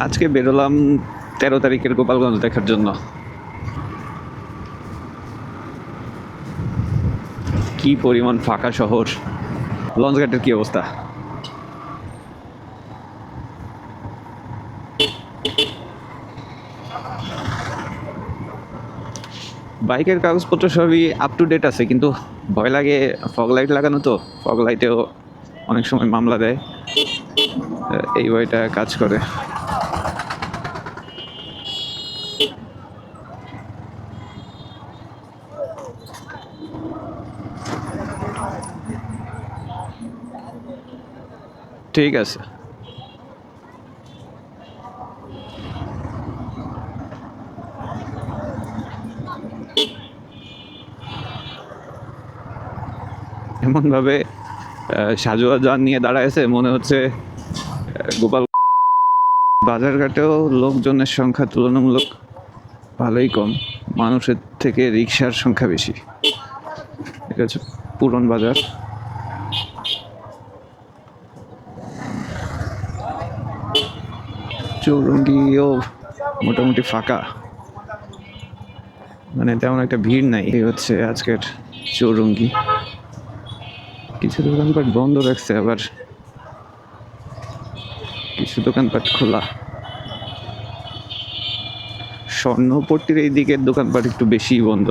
আজকে বেরোলাম 13 তারিখের গোপালগঞ্জ দেখার জন্য। কি পরিমাণ ফাঁকা শহর! লঞ্চঘাটের কি অবস্থা! বাইকের কাগজপত্র সবই আপ টু ডেট আছে, কিন্তু ভয় লাগে। ফগ লাইট লাগানো তো, ফগ লাইটেও অনেক সময় মামলা দেয়। এই ভয়টা কাজ করে। ঠিক আছে। এমনভাবে সাজোয়া যান নিয়ে দাঁড়ায় আছে, মনে হচ্ছে গোপাল বাজারঘাটেও লোকজনের সংখ্যা তুলনামূলক ভালোই কম, মানুষের থেকে রিক্সার সংখ্যা বেশি। এটা হচ্ছে পুরন বাজার। চৌরঙ্গিও মোটামুটি ফাঁকা, মানে তেমন একটা ভিড় নাই। এই হচ্ছে আজকের চৌরঙ্গি। কিছু দোকানপাট বন্ধ রাখছে, আবার কিছু দোকানপাট খোলা। স্বর্ণপট্টির এই দিকের দোকানপাট একটু বেশি বন্ধ।